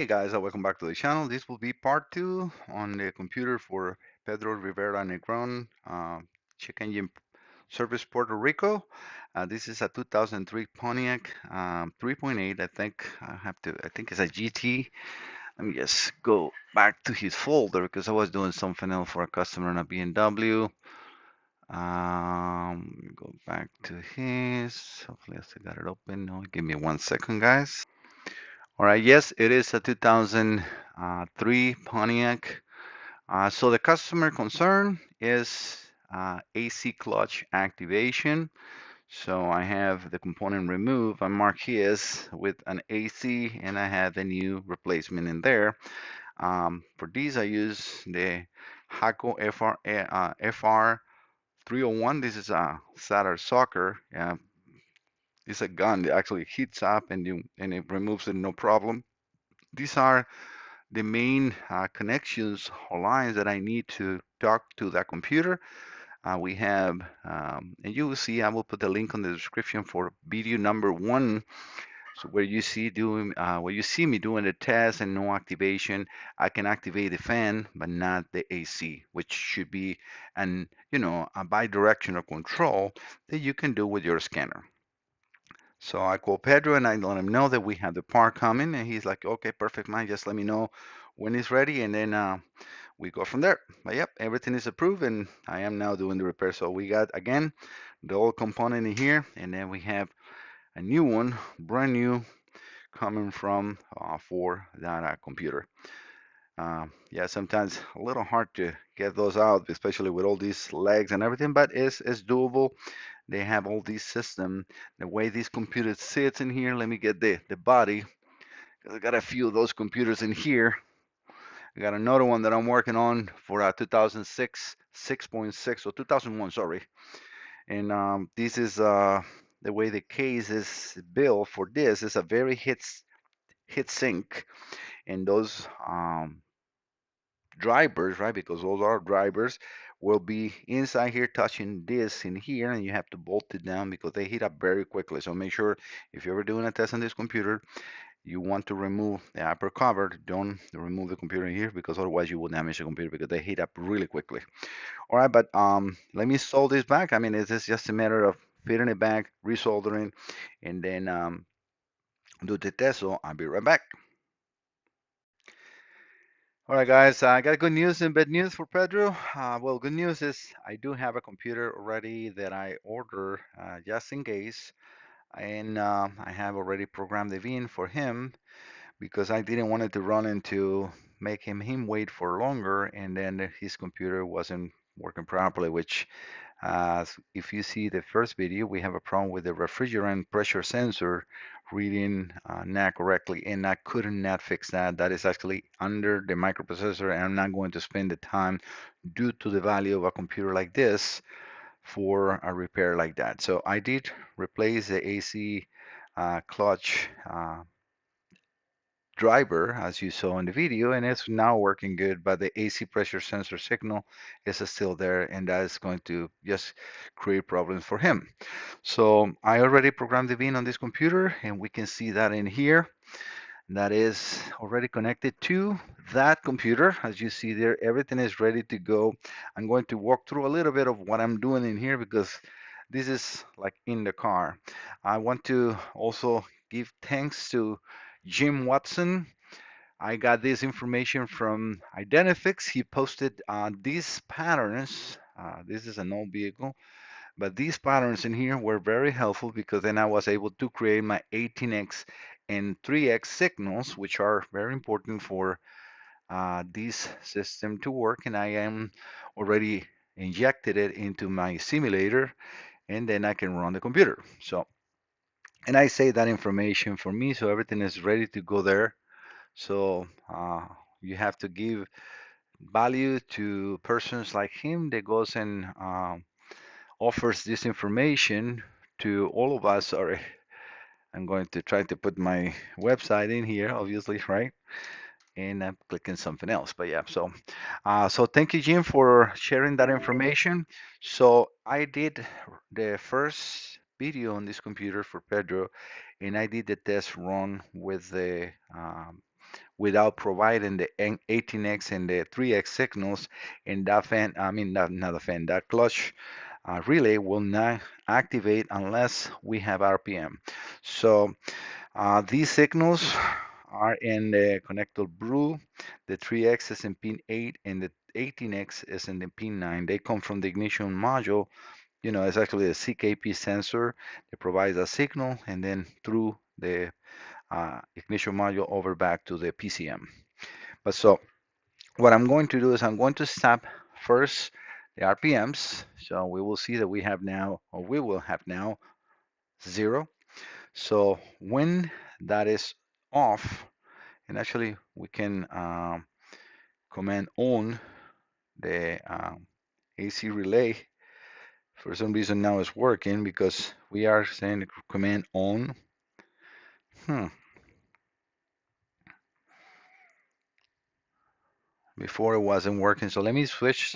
Hey guys, welcome back to the channel. This will be part two on the computer for Pedro Rivera Negron, check engine service Puerto Rico. This is a 2003 Pontiac 3.8. I think it's a GT. Let me just go back to his folder because I was doing something else for a customer in a BMW. Go back to his. Hopefully I still got it open. No, give me 1 second, guys. All right, yes, it is a 2003 Pontiac. So the customer concern is AC clutch activation. So I have the component removed. I mark his with an AC, and I have the new replacement in there. For these, I use the Haco FR 301. This is a Saturn Soccer. It's a gun that actually heats up and it removes it no problem. These are the main connections or lines that I need to talk to that computer. We have, and you will see, I will put the link on the description for video number one. So where you see me doing the test and no activation, I can activate the fan, but not the AC, which should be a bi-directional control that you can do with your scanner. So I call Pedro and I let him know that we have the part coming, and he's like, "Okay, perfect, man. Just let me know when it's ready, and then we go from there." But yep, everything is approved, and I am now doing the repair. So we got again the old component in here, and then we have a new one, brand new, coming from for that computer. Yeah, sometimes a little hard to get those out, especially with all these legs and everything, but it's doable. They have all these system. The way this computer sits in here, let me get the body. 'Cause I got a few of those computers in here. I got another one that I'm working on for 2006, 6.6, or 2001, sorry. And this is the way the case is built for this. It's a very hit sink, and those drivers, right? Because those are drivers, will be inside here touching this in here, and you have to bolt it down because they heat up very quickly. So make sure if you're ever doing a test on this computer, you want to remove the upper cover. Don't remove the computer in here because otherwise you will damage the computer because they heat up really quickly. All right, but let me solder this back. I mean, it's just a matter of fitting it back, resoldering, and then do the test. So I'll be right back. All right, guys, I got good news and bad news for Pedro. Well, good news is I do have a computer already that I order just in case, and I have already programmed the VIN for him because I didn't want it to run into make him wait for longer, and then his computer wasn't working properly, which if you see the first video, we have a problem with the refrigerant pressure sensor reading not correctly, and I could not fix that. That is actually under the microprocessor, and I'm not going to spend the time due to the value of a computer like this for a repair like that. So I did replace the AC clutch driver as you saw in the video, and it's now working good, but the AC pressure sensor signal is still there, and that is going to just create problems for him. So I already programmed the VIN on this computer, and we can see that in here. That is already connected to that computer. As you see there, everything is ready to go. I'm going to walk through a little bit of what I'm doing in here because this is like in the car. I want to also give thanks to Jim Watson. I got this information from Identifix. He posted these patterns. This is an old vehicle, but these patterns in here were very helpful because then I was able to create my 18x and 3x signals, which are very important for this system to work. And I am already injected it into my simulator, and then I can run the computer. So, and I save that information for me, so everything is ready to go there. So you have to give value to persons like him that goes and offers this information to all of us. Or I'm going to try to put my website in here, obviously, right? And I'm clicking something else. But yeah, so thank you, Jim, for sharing that information. So I did the first video on this computer for Pedro, and I did the test run without providing the 18x and the 3x signals, and that fan, I mean, not the fan, that clutch relay will not activate unless we have RPM. So these signals are in the connector blue. The 3x is in pin 8 and the 18x is in the pin 9. They come from the ignition module. You know, it's actually a CKP sensor that provides a signal and then through the ignition module over back to the PCM. But so what I'm going to do is I'm going to stop first the RPMs. So we will see that we have now, or we will have now 0. So when that is off, and actually we can command on the AC relay. For some reason now it's working because we are saying command on. Hmm. Before it wasn't working. So let me switch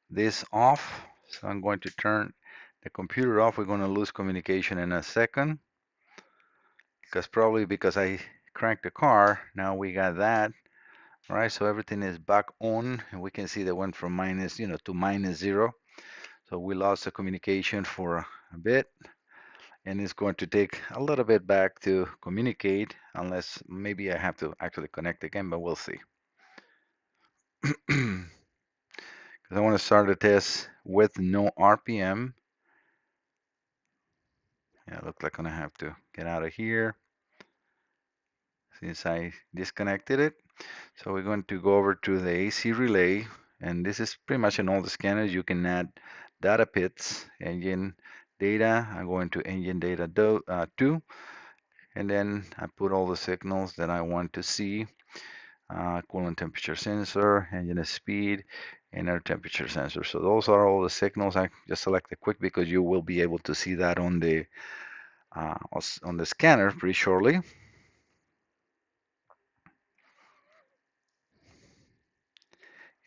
this off. So I'm going to turn the computer off. We're going to lose communication in a second because I cranked the car. Now we got that. All right, so everything is back on, and we can see that went from minus, to minus 0. So we lost the communication for a bit, and it's going to take a little bit back to communicate, unless maybe I have to actually connect again, but we'll see. Because I want to start the test with no RPM. Yeah, it looks like I'm gonna have to get out of here since I disconnected it. So we're going to go over to the AC relay, and this is pretty much in all the scanners. You can add data pits, engine data. I'm going to engine data 2, and then I put all the signals that I want to see. Coolant temperature sensor, engine speed, and air temperature sensor. So those are all the signals. I just selected quick because you will be able to see that on the scanner pretty shortly.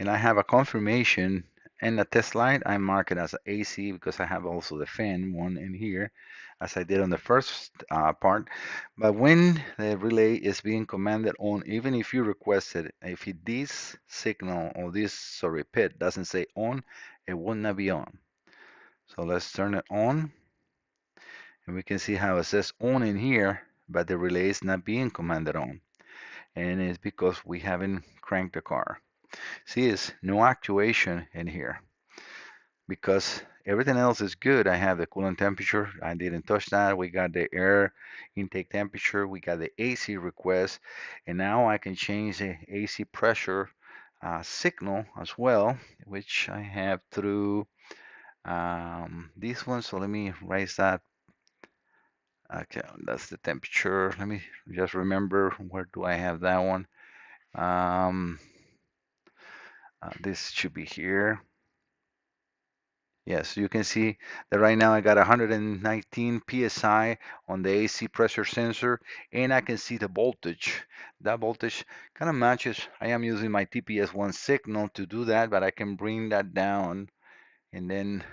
And I have a confirmation and a test light. I mark it as AC because I have also the fan one in here, as I did on the first part. But when the relay is being commanded on, even if you requested, if this signal or this, sorry, pit doesn't say on, it will not be on. So let's turn it on, and we can see how it says on in here, but the relay is not being commanded on. And it's because we haven't cranked the car. See, it's no actuation in here because everything else is good. I have the coolant temperature. I didn't touch that. We got the air intake temperature. We got the AC request. And now I can change the AC pressure signal as well, which I have through this one. So let me raise that. Okay, that's the temperature. Let me just remember, where do I have that one? Um, this should be here. Yes, you can see that right now I got 119 psi on the AC pressure sensor, and I can see the voltage. That voltage kind of matches. I am using my TPS1 signal to do that, but I can bring that down, and then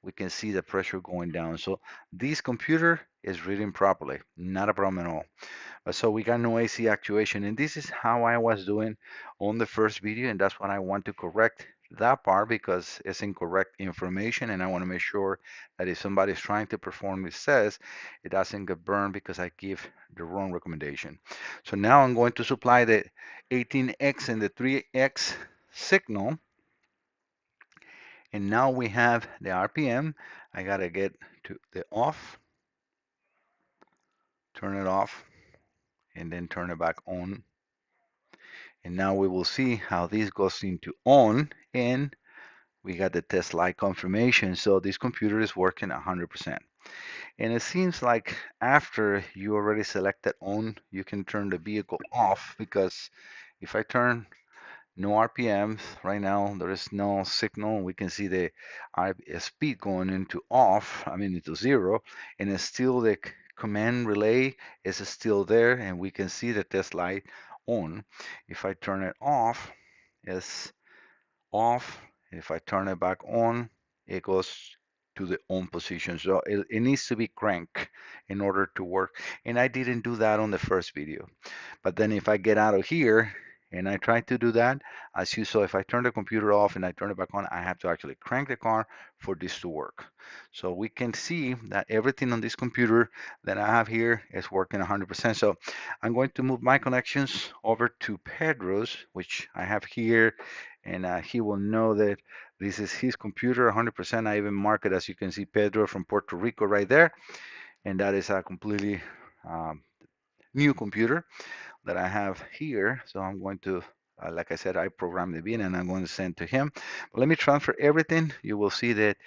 we can see the pressure going down. So this computer is reading properly, not a problem at all. So we got no AC actuation, and this is how I was doing on the first video, and that's what I want to correct that part because it's incorrect information, and I want to make sure that if somebody's trying to perform this test, it doesn't get burned because I give the wrong recommendation. So now I'm going to supply the 18X and the 3X signal, and now we have the RPM. I gotta get to the off, turn it off, and then turn it back on. And now we will see how this goes into on, and we got the test light confirmation. So this computer is working 100%. And it seems like after you already selected on, you can turn the vehicle off because if I turn no RPMs right now, there is no signal. We can see the speed going into off, I mean into 0, and it's still the command relay is still there, and we can see the test light on. If I turn it off, it's off. If I turn it back on, it goes to the on position. So it needs to be cranked in order to work. And I didn't do that on the first video. But then if I get out of here and I try to do that, as you saw, if I turn the computer off and I turn it back on, I have to actually crank the car for this to work. So we can see that everything on this computer that I have here is working 100%. So I'm going to move my connections over to Pedro's, which I have here, and he will know that this is his computer 100%. I even mark it, as you can see, Pedro from Puerto Rico right there, and that is a completely um, new computer that I have here. So I'm going to, like I said, I programmed the bin and I'm going to send to him. But let me transfer everything. You will see that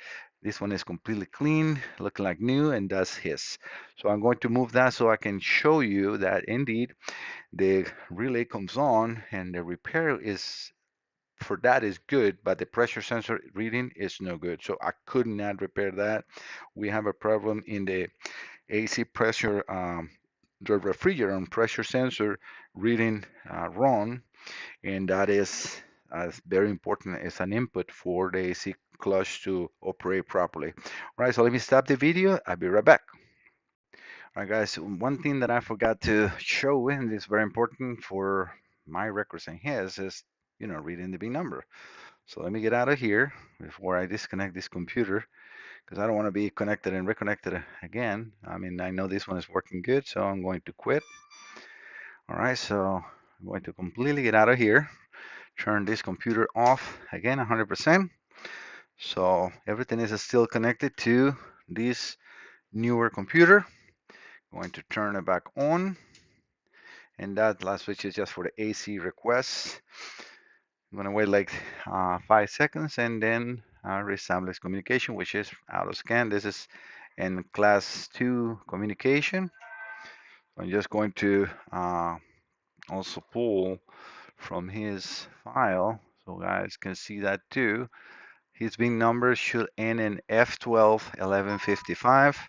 this one is completely clean, looking like new, and that's his. So I'm going to move that so I can show you that indeed the relay comes on and the repair is for that is good, but the pressure sensor reading is no good. So I could not repair that. We have a problem in the AC pressure, the refrigerant pressure sensor reading wrong, and that is very important as an input for the AC clutch to operate properly. All right, so let me stop the video. I'll be right back. All right, guys, one thing that I forgot to show, and it's very important for my records and his, is reading the big number. So let me get out of here before I disconnect this computer because I don't want to be connected and reconnected again. I mean, I know this one is working good, so I'm going to quit. All right, so I'm going to completely get out of here, turn this computer off again 100%. So everything is still connected to this newer computer. Going to turn it back on, and that last switch is just for the AC requests. I'm gonna wait like 5 seconds and then reestablish communication, which is auto scan. This is in class 2 communication. I'm just going to also pull from his file so guys can see that too. His bin number should end in F121155,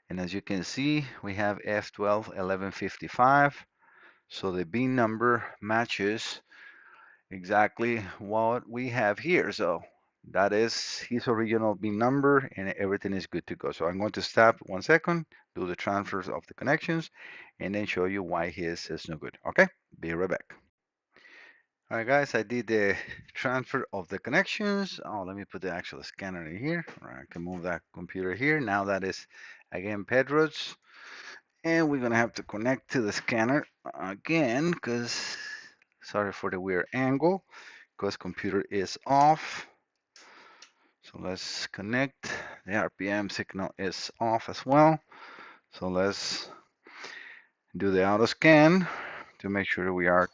and as you can see we have F121155, so the bin number matches exactly what we have here. So that is his original bin number and everything is good to go. So I'm going to stop 1 second, do the transfers of the connections, and then show you why his is no good. Okay, be right back. All right, guys, I did the transfer of the connections. Oh, let me put the actual scanner in here. All right, I can move that computer here. Now that is, again, Pedro's. And we're going to have to connect to the scanner again because, sorry for the weird angle, because computer is off. So let's connect. The RPM signal is off as well. So let's do the auto scan to make sure we are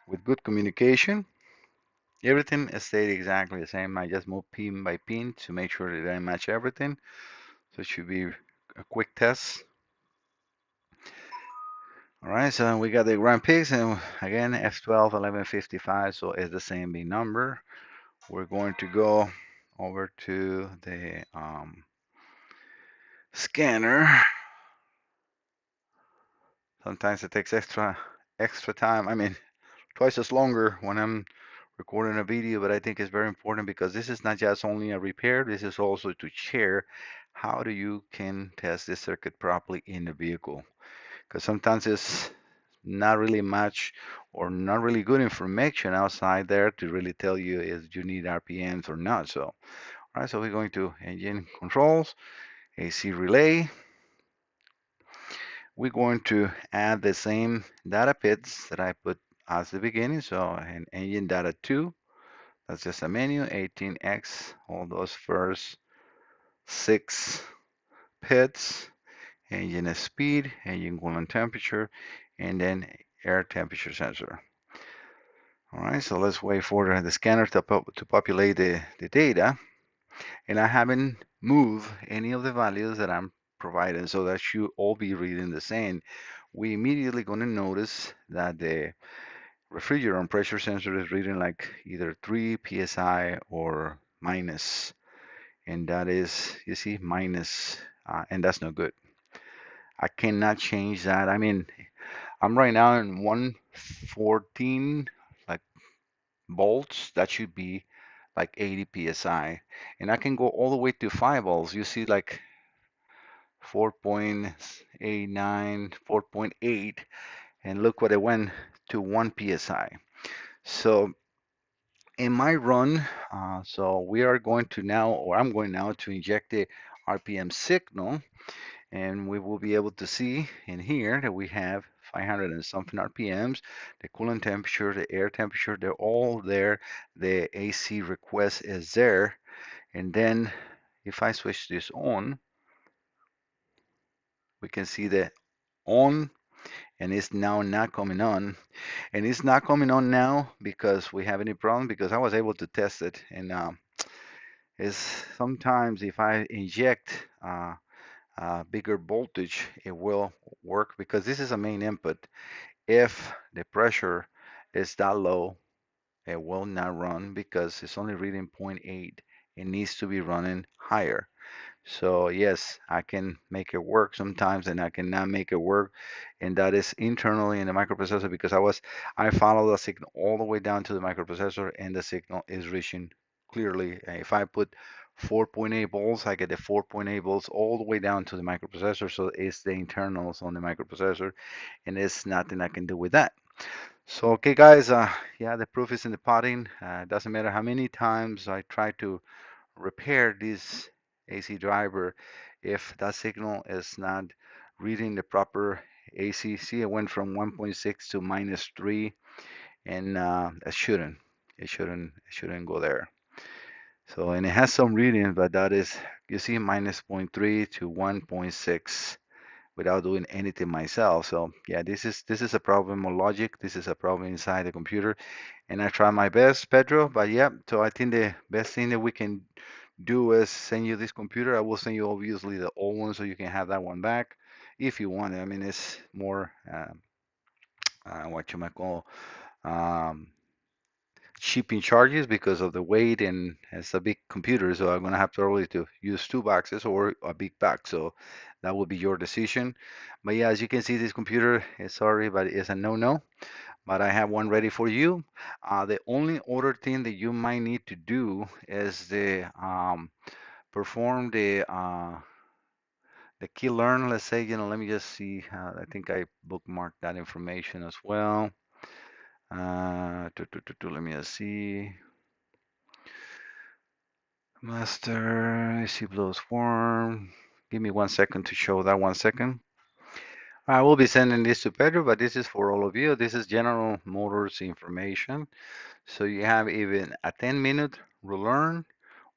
with good communication. Everything stayed exactly the same. I just moved pin by pin to make sure that I match everything. So it should be a quick test. All right, so we got the Grand Prix and again F12 1155, so it's the same big number. We're going to go over to the scanner. Sometimes it takes extra time. I mean, twice as longer when I'm recording a video, but I think it's very important because this is not just only a repair, this is also to share how do you can test this circuit properly in the vehicle. Because sometimes it's not really much or not really good information outside there to really tell you if you need RPMs or not. So, all right, so we're going to engine controls, AC relay. We're going to add the same data bits that I put at the beginning. So in engine data 2, that's just a menu, 18X, all those first 6 bits, engine speed, engine coolant temperature, and then air temperature sensor. All right, so let's wait for the scanner to populate the data. And I haven't moved any of the values that I'm providing, so that should all be reading the same. We immediately going to notice that the refrigerant pressure sensor is reading like either 3 psi or minus, and that is, you see, minus, and that's no good. I cannot change that. I mean, I'm right now in 114 like volts. That should be like 80 psi, and I can go all the way to 5 volts. You see like 4.89, 4.8, and look what it went to 1 psi. So in my run, so we are going to now, or I'm going now to inject the RPM signal, and we will be able to see in here that we have 500 and something RPMs, the coolant temperature, the air temperature, they're all there. The AC request is there. And then if I switch this on, we can see the on, and it's now not coming on. And it's not coming on now because we have any problem, because I was able to test it. And is sometimes if I inject bigger voltage, it will work, because this is a main input. If the pressure is that low, it will not run because it's only reading zero point 0.8. It needs to be running higher. So yes, I can make it work sometimes, and I cannot make it work, and that is internally in the microprocessor, because I follow the signal all the way down to the microprocessor, and the signal is reaching clearly. If I put 4.8 volts, I get the 4.8 volts all the way down to the microprocessor. So it's the internals on the microprocessor, and there's nothing I can do with that. So okay, guys, yeah, the proof is in the pudding. Doesn't matter how many times I try to repair this AC driver, if that signal is not reading the proper AC. See, it went from 1.6 to -3, and it shouldn't go there. So, and it has some reading, but that is, you see, minus zero point 0.3 to 1.6 without doing anything myself. So yeah, this is a problem of logic. This is a problem inside the computer, and I try my best, Pedro. But yeah, so I think the best thing that we can do is send you this computer. I will send you obviously the old one so you can have that one back if you want it. I mean, it's more what you might call um, shipping charges because of the weight, and it's a big computer, so I'm gonna have probably to use two boxes or a big box. So that will be your decision. But yeah, as you can see, this computer is, sorry, but it's a no-no. But I have one ready for you. The only other thing that you might need to do is perform the key learn. Let's say, let me just see. I think I bookmarked that information as well. Let me just see. Master, AC blows form. Give me 1 second to show that. 1 second. I will be sending this to Pedro, but this is for all of you. This is General Motors information. So you have even a 10-minute relearn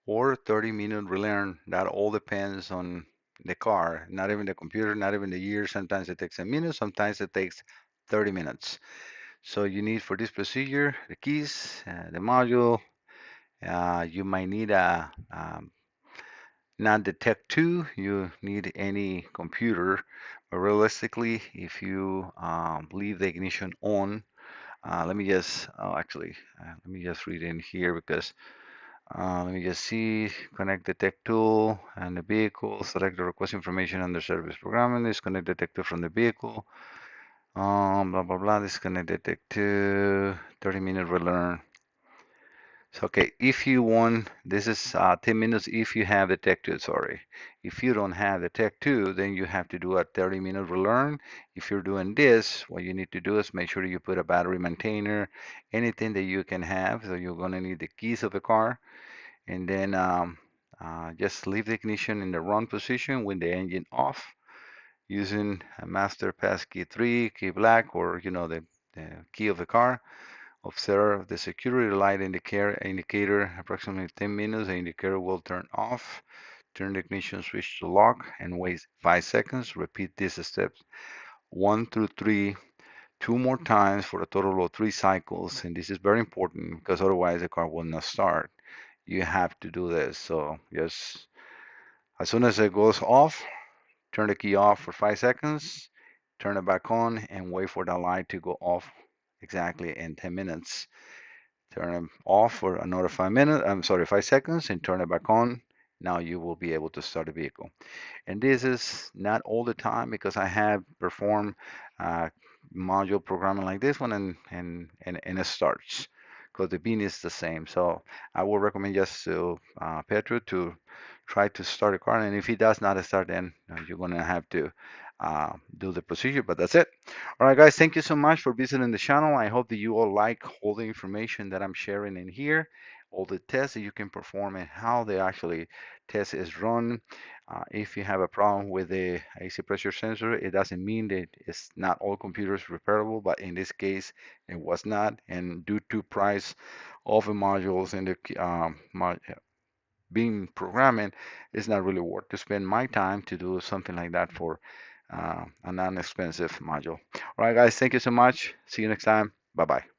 or 30-minute relearn. That all depends on the car, not even the computer, not even the year. Sometimes it takes a minute, sometimes it takes 30 minutes. So you need for this procedure the keys, the module. You might need not the Tech 2, you need any computer. But realistically, if you leave the ignition on, let me just, let me just read in here, because let me just see, connect the tech tool and the vehicle, select the request information under service programming, disconnect the tech tool from the vehicle, blah, blah, blah, disconnect the tech tool, 30-minute relearn. So, okay, if you want, this is 10 minutes if you have the Tech 2, sorry. If you don't have the Tech 2, then you have to do a 30-minute relearn. If you're doing this, what you need to do is make sure you put a battery maintainer, anything that you can have. So you're going to need the keys of the car, and then just leave the ignition in the run position with the engine off using a master passkey 3, key black, or the key of the car. Observe the security light indicator approximately 10 minutes. The indicator will turn off. Turn the ignition switch to lock and wait 5 seconds. Repeat these steps 1 through 3 two more times for a total of 3 cycles. And this is very important because otherwise the car will not start. You have to do this. So just as soon as it goes off, turn the key off for 5 seconds, turn it back on, and wait for the light to go off exactly in 10 minutes. Turn them off for another 5 minutes, 5 seconds, and turn it back on. Now you will be able to start the vehicle. And this is not all the time, because I have performed module programming like this one, and it starts. because the bean is the same. So I would recommend just to Petro to try to start a car, and if he does not start, then you're gonna have to do the procedure. But that's it. All right, guys, thank you so much for visiting the channel. I hope that you all like all the information that I'm sharing in here, all the tests that you can perform, and how they actually test is run. If you have a problem with the AC pressure sensor, it doesn't mean that it's not all computers repairable, but in this case, it was not. And due to price of the modules and the being programming, it's not really worth to spend my time to do something like that for a non-expensive module. All right, guys, thank you so much. See you next time. Bye bye.